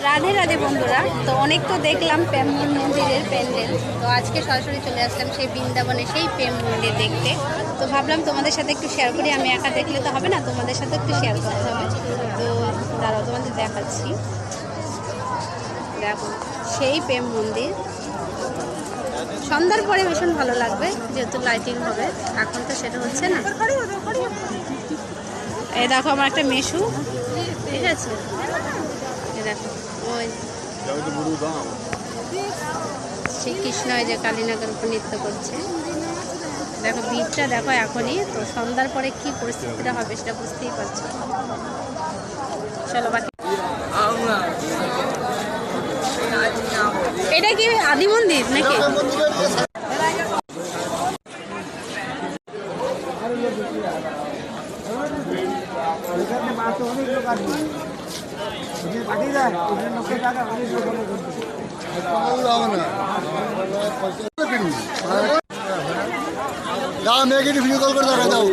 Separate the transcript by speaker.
Speaker 1: রাধে রাধে বন্ধুরা, তো অনেক তো দেখলাম প্রেম মন্দিরের প্যান্ডেল। তো আজকে সরাসরি চলে আসলাম সেই বৃন্দাবনে সেই প্রেম মন্দির দেখতে। তো ভাবলাম তোমাদের সাথে একটু শেয়ার করি, আমি একা দেখলে তো হবে না, তোমাদের সাথে একটু শেয়ার করতে হবে। তো দাঁড়াও তোমাদের দেখাচ্ছি। দেখো সেই প্রেম মন্দির, সন্ধ্যার পরে ভীষণ ভালো লাগবে যেহেতু লাইটিং হবে, এখন তো সেটা হচ্ছে না। এই দেখো আমার একটা মেশু, ঠিক আছে, এই দেখো ওই শ্রীকৃষ্ণ এই যে কালীনগর উপর নৃত্য করছে। দেখো ভিড়টা দেখো এখনই, তো সন্ধ্যার পরে কি পরিস্থিতিটা হবে সেটা বুঝতেই পারছো। চলো বাকি। এটা কি আদি মন্দির নাকি?
Speaker 2: মেয়েকে ভিডিও কল করে দেখা যাও।